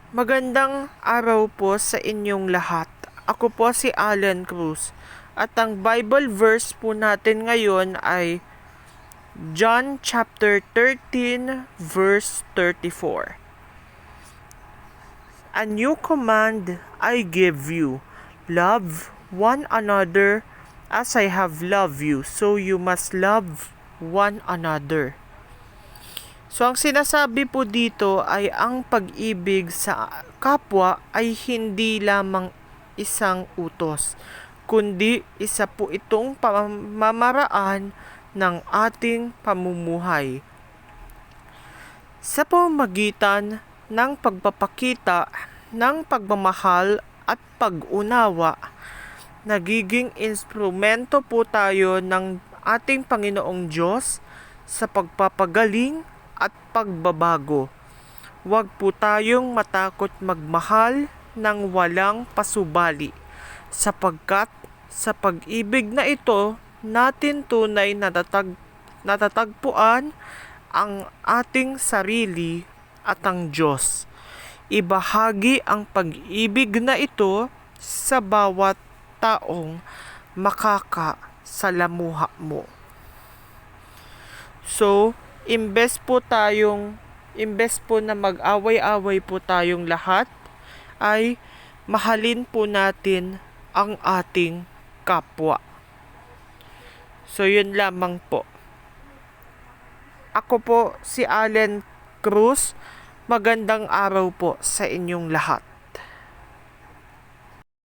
Magandang araw po sa inyong lahat. Ako po si Alan Cruz at ang Bible verse po natin ngayon ay John chapter 13 verse 34. A new command I give you, love one another as I have loved you, so you must love one another. So ang sinasabi po dito ay ang pag-ibig sa kapwa ay hindi lamang isang utos, kundi isa po itong pamamaraan ng ating pamumuhay. Sa pamamagitan ng pagpapakita ng pagmamahal at pag-unawa, nagiging instrumento po tayo ng ating Panginoong Diyos sa pagpapagaling at pagbabago. Huwag po tayong matakot magmahal ng walang pasubali, sapagkat sa pag-ibig na ito natin tunay natatagpuan ang ating sarili at ang Diyos. Ibahagi ang pag-ibig na ito sa bawat taong makakasalamuha mo. So, imbes po na mag-away-away po tayong lahat, ay mahalin po natin ang ating kapwa. So, yun lamang po. Ako po si Alan Cruz. Magandang araw po sa inyong lahat.